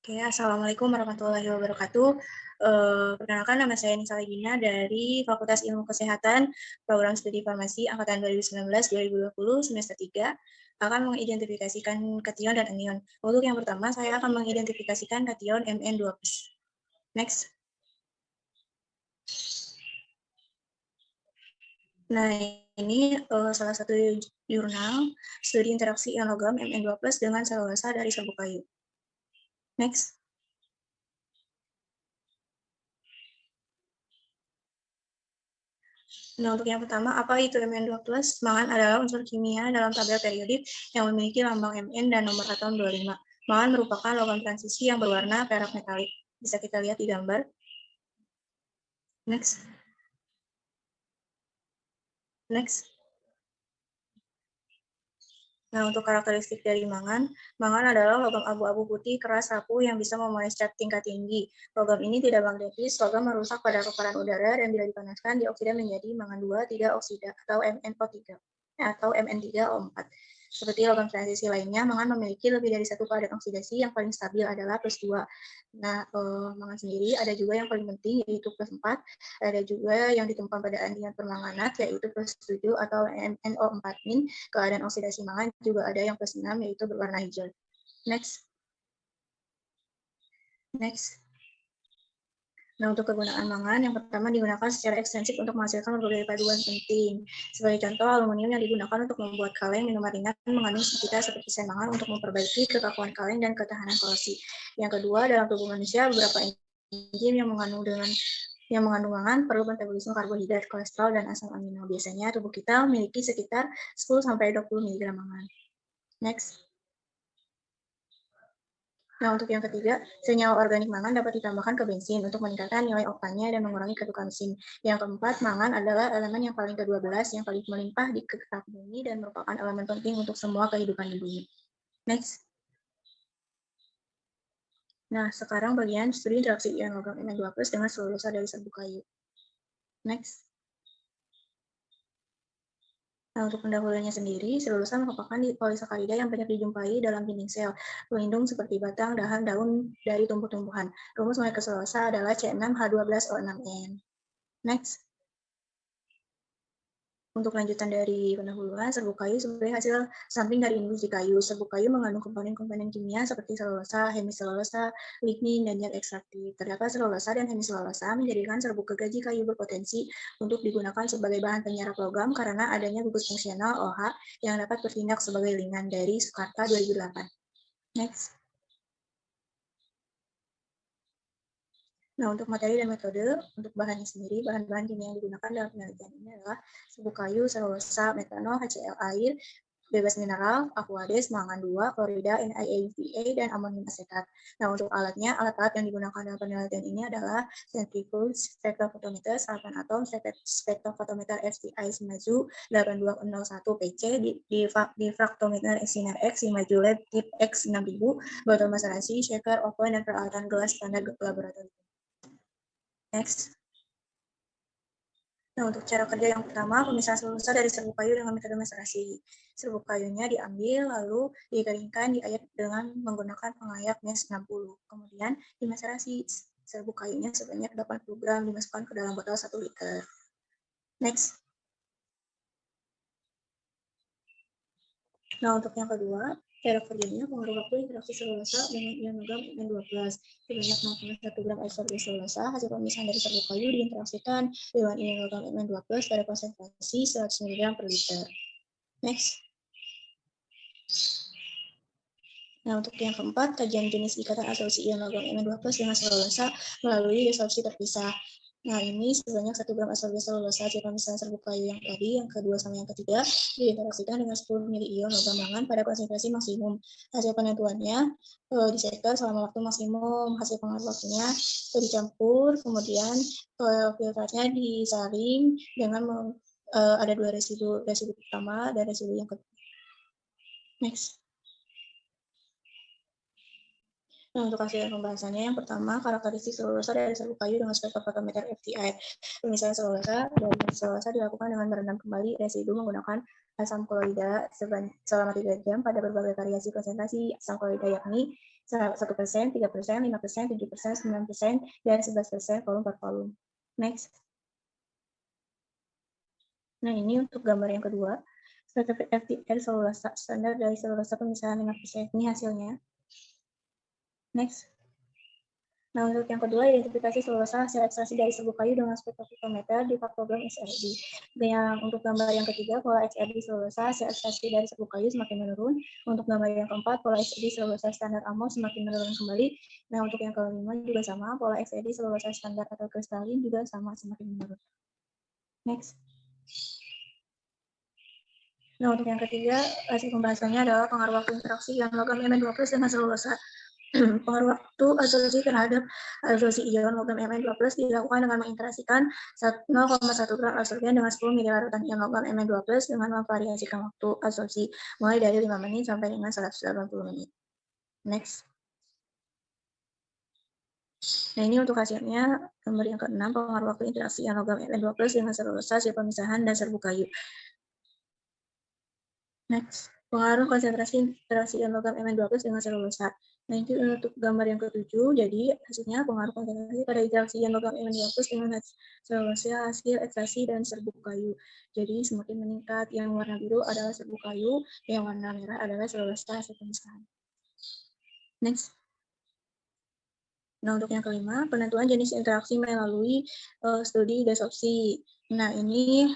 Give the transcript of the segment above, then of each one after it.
Oke, Assalamualaikum warahmatullahi wabarakatuh. Perkenalkan, nama saya Nisa Legina dari Fakultas Ilmu Kesehatan, Program Studi Farmasi Angkatan 2019-2020, semester 3, akan mengidentifikasikan kation dan anion. Untuk yang pertama, saya akan mengidentifikasikan kation Mn2+. Next. Nah, ini salah satu jurnal studi interaksi ion logam Mn2+ dengan selulosa dari serbuk kayu. Next. Nah, untuk yang pertama, apa itu Mn2+? Mangan adalah unsur kimia dalam tabel periodik yang memiliki lambang Mn dan nomor atom 25. Mangan merupakan logam transisi yang berwarna perak metalik. Bisa kita lihat di gambar. Next. Next. Nah, untuk karakteristik dari mangan adalah logam abu-abu putih keras rapuh yang bisa memenuhi cat tingkat tinggi. Logam ini tidak magnetis, logam merusak pada paparan udara dan bila dipanaskan dioksida menjadi mangan 2, 3 oksida atau MnO3 atau Mn3O4. Seperti logam transisi lainnya, mangan memiliki lebih dari satu keadaan oksidasi, yang paling stabil adalah +2. Nah, mangan sendiri ada juga yang paling penting yaitu +4, ada juga yang ditemukan pada andian permanganat yaitu +7 atau NO4-. Keadaan oksidasi mangan juga ada yang +6 yaitu berwarna hijau. Next. Next. Nah, untuk kegunaan mangan, yang pertama digunakan secara ekstensif untuk menghasilkan berbagai paduan penting. Sebagai contoh, aluminium yang digunakan untuk membuat kaleng minuman ringan mengandung sekitar seperti mangan untuk memperbaiki kekakuan kaleng dan ketahanan korosi. Yang kedua, dalam tubuh manusia, beberapa enzim yang mengandung mangan perlu metabolisme karbohidrat, kolesterol, dan asam amino. Biasanya tubuh kita memiliki sekitar 10-20 mg mangan. Next. Nah, untuk yang ketiga, senyawa organik mangan dapat ditambahkan ke bensin untuk meningkatkan nilai oktannya dan mengurangi ketukan mesin. Yang keempat, mangan adalah elemen yang paling ke-12 yang paling melimpah di permukaan bumi dan merupakan elemen penting untuk semua kehidupan di bumi. Next. Nah, sekarang bagian studi interaksi ion logam Mn2+ dengan selulosa dari serbuk kayu. Next. Nah, untuk pendahuluannya sendiri, selulosa merupakan polisakarida yang banyak dijumpai dalam dinding sel, pelindung seperti batang, dahan, daun dari tumbuh-tumbuhan. Rumus molekul selulosa adalah C6H12O6N. Next. Untuk lanjutan dari pendahuluan, serbuk kayu sebagai hasil samping dari industri kayu. Serbuk kayu mengandung komponen-komponen kimia seperti selulosa, hemiselulosa, lignin, dan zat ekstraktif. Terdapat selulosa dan hemiselulosa menjadikan serbuk gergaji kayu berpotensi untuk digunakan sebagai bahan penyerap logam karena adanya gugus fungsional OH yang dapat bertindak sebagai lingan dari Sukarta 2008. Next. Nah, untuk materi dan metode, untuk bahannya sendiri, bahan-bahan kimia yang digunakan dalam penelitian ini adalah serbuk kayu, selulosa, metanol, HCl air, bebas mineral, aquades, mangan 2, klorida, NiAVA, dan amonium asetat. Nah, untuk alatnya, alat-alat yang digunakan dalam penelitian ini adalah centrifuge, spektrofotometer, serapan atom, spektrofotometer FTI Shimazu 8201 PC, difraktometer sinar X, Shimazu Lab Tip X 6000, botol maserasi, shaker, oven, dan peralatan gelas standar laboratorium. Next. Nah, untuk cara kerja yang pertama, pemisahan selulosa dari serbuk kayu dengan metode maserasi. Serbuk kayunya diambil, lalu dikeringkan di air dengan menggunakan pengayak MES 60. Kemudian dimaserasi serbuk kayunya sebanyak 80 gram dimasukkan ke dalam botol 1 liter. Next. Nah, untuk yang kedua, cara kerjanya pengaruh waktu interaksi selulosa dengan ion logam Mn2+. Sebanyak 0,1 gram adsorpsi selulosa, hasil pemisahan dari serbuk kayu diinteraksikan dengan ion logam Mn2+ pada konsentrasi 100 mg per liter. Next. Nah, untuk yang keempat, kajian jenis ikatan absorpsi ion logam Mn2+ dengan selulosa melalui desorpsi terpisah. Nah, ini sebanyak 1 gram absorpsi selulosa hasil pemisahan serbuk kayu yang tadi, yang kedua sama yang ketiga, diinteraksikan dengan 10 mili ion logam mangan pada konsentrasi maksimum. Hasil penentuannya disetel selama waktu maksimum. Hasil pengaruh waktunya dicampur, kemudian filternya disaring dengan ada 2 residu pertama dan residu yang kedua. Next. Nah, untuk hasil pembahasannya, yang pertama, karakteristik selulosa dari serbuk kayu dengan spektrofotometer FTI. Pemisahan selulosa dari selulosa dilakukan dengan merendam kembali residu menggunakan asam klorida selama 3 jam pada berbagai variasi konsentrasi asam klorida, yakni 1%, 3%, 5%, 7%, 9%, dan 11% volume per volume. Next. Nah, ini untuk gambar yang kedua. Sertifikat FTL selulosa standar dari selulosa pemisahan 5%. Ini hasilnya. Next. Nah, untuk yang kedua, identifikasi selulosa hasil ekstraksi dari serbuk kayu dengan spektrofotometer di faktogram XRD. Yang untuk gambar yang ketiga, pola XRD selulosa hasil ekstraksi dari serbuk kayu semakin menurun. Untuk gambar yang keempat, pola XRD selulosa standar AMOL semakin menurun kembali. Nah, untuk yang kelima juga sama, pola XRD selulosa standar atau kristalin juga sama, semakin menurun. Next. Nah, untuk yang ketiga, hasil pembahasannya adalah pengaruh waktu interaksi yang logam Mn2+ dengan selulosa. Pengaruh waktu asosiasi terhadap asosiasi ion logam Mn2+ dilakukan dengan menginterasikan 0,1 gram absorben dengan 10 mililarutan ion logam Mn2+ dengan memvariasikan waktu asosiasi mulai dari 5 menit sampai dengan 180 menit. Next. Nah, ini untuk hasilnya, gambar yang ke-6, pengaruh waktu interaksi ion logam Mn2+ dengan selulosa hasil pemisahan dan serbuk kayu. Next. Pengaruh konsentrasi interaksi ion logam Mn2+ dengan selulosa. Nah, ini untuk gambar yang ke-7, jadi hasilnya pengaruh konsentrasi pada interaksi ion logam Mn2+ dengan selulosa hasil ekstraksi dan serbuk kayu. Jadi semakin meningkat, yang warna biru adalah serbuk kayu, yang warna merah adalah selulosa hasil pemisahan. Next. Nah, untuk yang kelima, penentuan jenis interaksi melalui studi desopsi. Nah, ini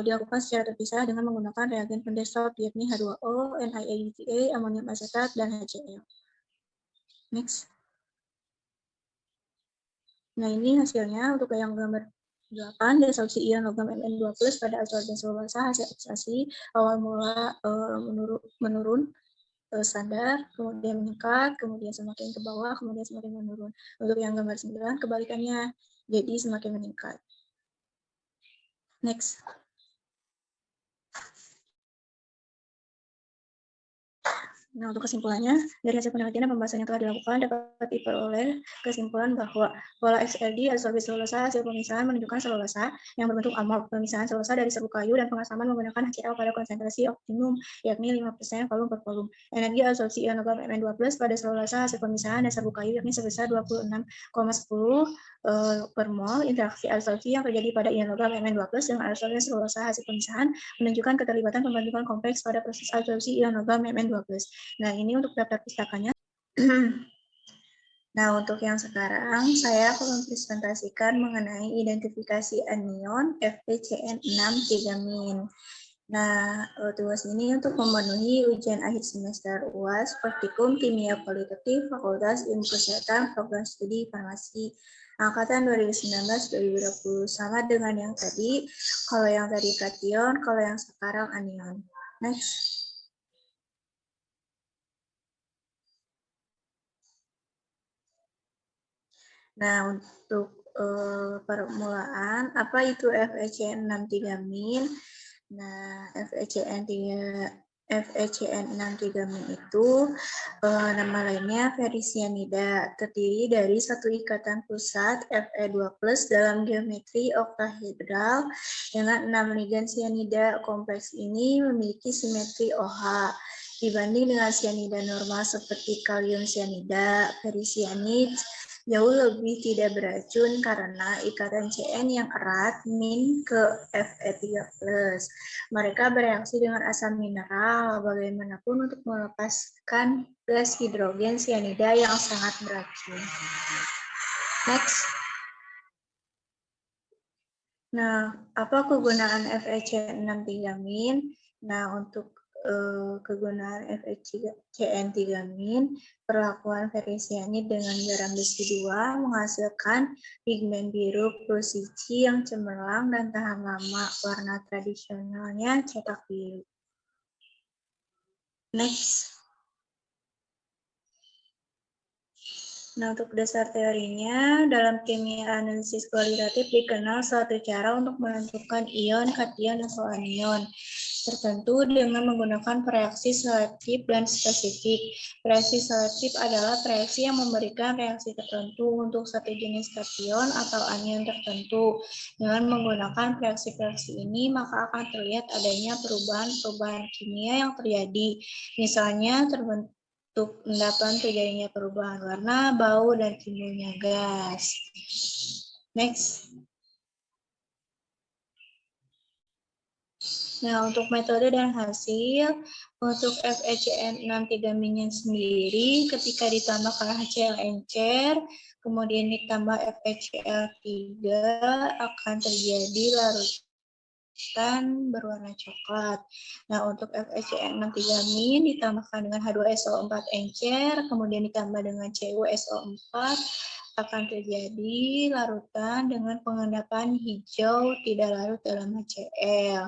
dilakukan secara terpisah dengan menggunakan reagen pendesop, yakni H2O, NiAGA, amonium asetat, dan HCl. Next. Nah, ini hasilnya untuk yang gambar 8, desopsi ion logam Mn2+ pada absorben selulosa hasil ekstraksi awal mula menurun standar, kemudian meningkat, kemudian semakin ke bawah, kemudian semakin menurun. Untuk yang gambar 9, kebalikannya, jadi semakin meningkat. Next. Nah, untuk kesimpulannya, dari hasil penelitian dan pembahasan yang telah dilakukan, dapat diperoleh kesimpulan bahwa pola XRD absorpsi selulosa hasil pemisahan menunjukkan selulosa yang berbentuk amorf, pemisahan selulosa dari serbuk kayu dan pengasaman menggunakan HCl pada konsentrasi optimum, yakni 5% volume per volume. Energi absorpsi ion logam Mn2+ pada selulosa hasil pemisahan dan serbuk kayu yakni sebesar 26,10 per mol. Interaksi absorpsi yang terjadi pada ion logam Mn2+ dengan absorpsi selulosa hasil pemisahan menunjukkan keterlibatan pembentukan kompleks pada proses absorpsi ion logam Mn2+. Nah, ini untuk daftar pustakannya. Nah, untuk yang sekarang, saya akan mempresentasikan mengenai identifikasi anion FeCN6-3-. Nah, tugas ini untuk memenuhi ujian akhir semester UAS Praktikum Kimia Kualitatif Fakultas Ilmu Kesehatan Program Studi Farmasi Angkatan 2019-2020. Sama dengan yang tadi, kalau yang tadi kation, kalau yang sekarang anion. Next. Nah, untuk permulaan, apa itu FeCN6-3-. Nah, FeCN6-3- itu nama lainnya ferricyanida, terdiri dari satu ikatan pusat Fe2+ dalam geometri oktahedral dengan 6 ligan cyanida. Kompleks ini memiliki simetri OH. Dibanding dengan cyanida normal seperti kalium cyanida, ferricyanid jauh lebih tidak beracun karena ikatan CN yang erat min ke Fe3+. Mereka bereaksi dengan asam mineral bagaimanapun untuk melepaskan gas hidrogen cyanida yang sangat beracun. Next. Nah, apa kegunaan FeCN6-3-. Nah, untuk kegunaan FeCN3-, perlakuan ferricyanid dengan garam besi 2 menghasilkan pigmen biru plus siji yang cemerlang dan tahan lama. Warna tradisionalnya cetak biru. Next. Nah, untuk dasar teorinya, dalam kimia analisis kualitatif dikenal suatu cara untuk menentukan ion, kation, atau anion. tertentu dengan menggunakan reaksi selektif dan spesifik. Reaksi selektif adalah reaksi yang memberikan reaksi tertentu untuk satu jenis kation atau anion tertentu. Dengan menggunakan reaksi-reaksi ini, maka akan terlihat adanya perubahan-perubahan kimia yang terjadi. Misalnya terbentuk endapan terjadinya perubahan warna, bau, dan timbulnya gas. Next. Nah, untuk metode dan hasil, untuk FeCN63-nya sendiri, ketika ditambahkan HCl encer, kemudian ditambah FeCl3, akan terjadi larutan berwarna coklat. Nah, untuk FeCN63- ditambahkan dengan H2SO4 encer, kemudian ditambah dengan CuSO4, akan terjadi larutan dengan pengendapan hijau tidak larut dalam HCl.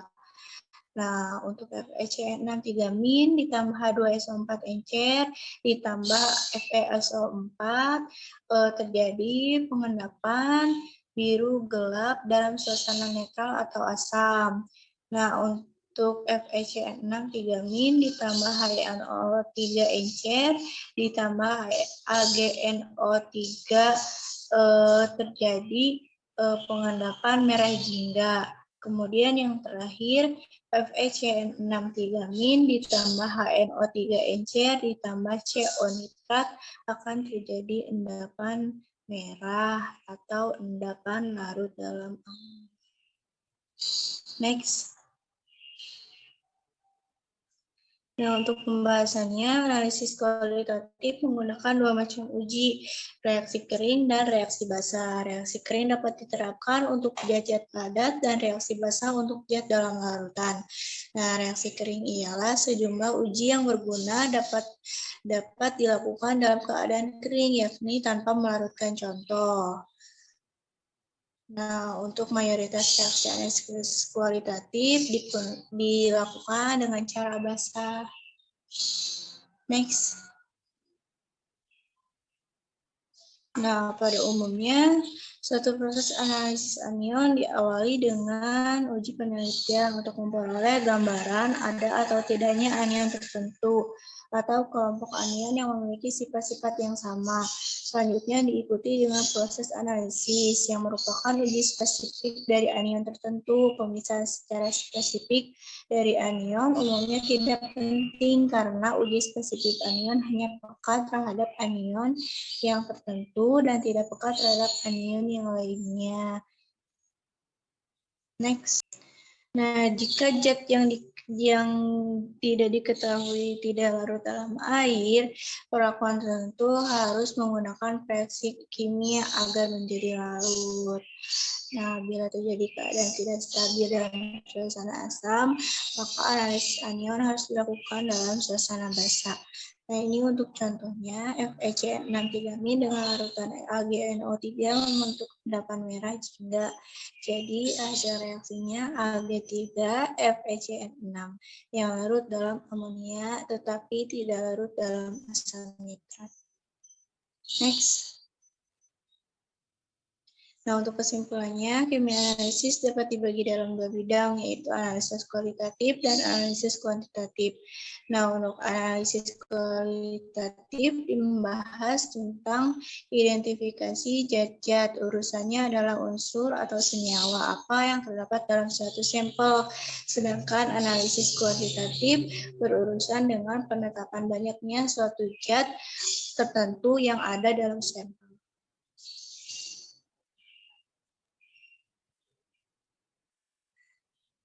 Nah, untuk FeCN63- ditambah H2SO4 encer, ditambah FeSO4, terjadi pengendapan biru gelap dalam suasana netral atau asam. Nah, untuk FeCN63- ditambah HNO3 encer, ditambah AgNO3, terjadi pengendapan merah jingga. Kemudian yang terakhir, FeCN63- ditambah HNO3 encer ditambah CO nitrat akan terjadi endapan merah atau endapan larut dalam air. Next. Nah, untuk pembahasannya, analisis kualitatif menggunakan dua macam uji, reaksi kering dan reaksi basah. Reaksi kering dapat diterapkan untuk zat padat dan reaksi basah untuk zat dalam larutan. Nah, reaksi kering ialah sejumlah uji yang berguna dapat dilakukan dalam keadaan kering, yakni tanpa melarutkan contoh. Nah, untuk mayoritas reaksi analisis kualitatif dilakukan dengan cara basah. Next. Nah, pada umumnya, suatu proses analisis anion diawali dengan uji penelitian untuk memperoleh gambaran ada atau tidaknya anion tertentu atau kelompok anion yang memiliki sifat-sifat yang sama. Selanjutnya diikuti dengan proses analisis yang merupakan uji spesifik dari anion tertentu. Pemisahan secara spesifik dari anion umumnya tidak penting karena uji spesifik anion hanya peka terhadap anion yang tertentu dan tidak peka terhadap anion yang lainnya. Next. Nah, jika zat yang tidak diketahui tidak larut dalam air, perlakuan tertentu harus menggunakan reaksi kimia agar menjadi larut. Nah, bila terjadi keadaan tidak stabil dalam suasana asam, maka analisis anion harus dilakukan dalam suasana basah. Nah, ini untuk contohnya, FeCN63- dengan larutan AgNO3 membentuk endapan merah jingga. Jadi, hasil reaksinya Ag3 FeCN6 yang larut dalam amonia tetapi tidak larut dalam asam nitrat. Next. Nah, untuk kesimpulannya, kimia analisis dapat dibagi dalam dua bidang, yaitu analisis kualitatif dan analisis kuantitatif. Nah, untuk analisis kualitatif membahas tentang identifikasi zat-zat. Urusannya adalah unsur atau senyawa apa yang terdapat dalam suatu sampel. Sedangkan analisis kuantitatif berurusan dengan penetapan banyaknya suatu zat tertentu yang ada dalam sampel.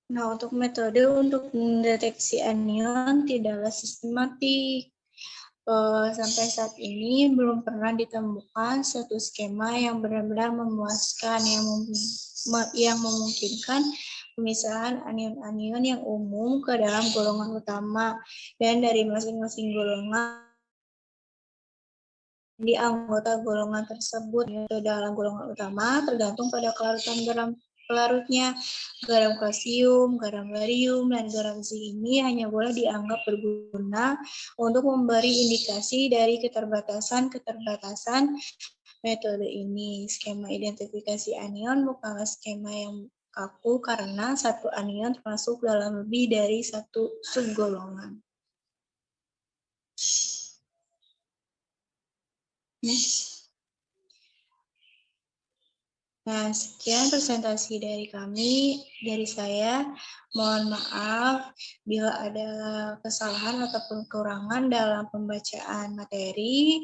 Nah, untuk metode untuk mendeteksi anion tidaklah sistematik. Sampai saat ini belum pernah ditemukan suatu skema yang benar-benar memuaskan yang memungkinkan pemisahan anion-anion yang umum ke dalam golongan utama dan dari masing-masing golongan di anggota golongan tersebut ke dalam golongan utama tergantung pada kelarutan garam pelarutnya. Garam kalsium, garam barium, dan garam zinc ini hanya boleh dianggap berguna untuk memberi indikasi dari keterbatasan metode ini. Skema identifikasi anion bukanlah skema yang kaku karena satu anion termasuk dalam lebih dari satu subgolongan. Nah, sekian presentasi dari saya. Mohon maaf bila ada kesalahan ataupun kekurangan dalam pembacaan materi.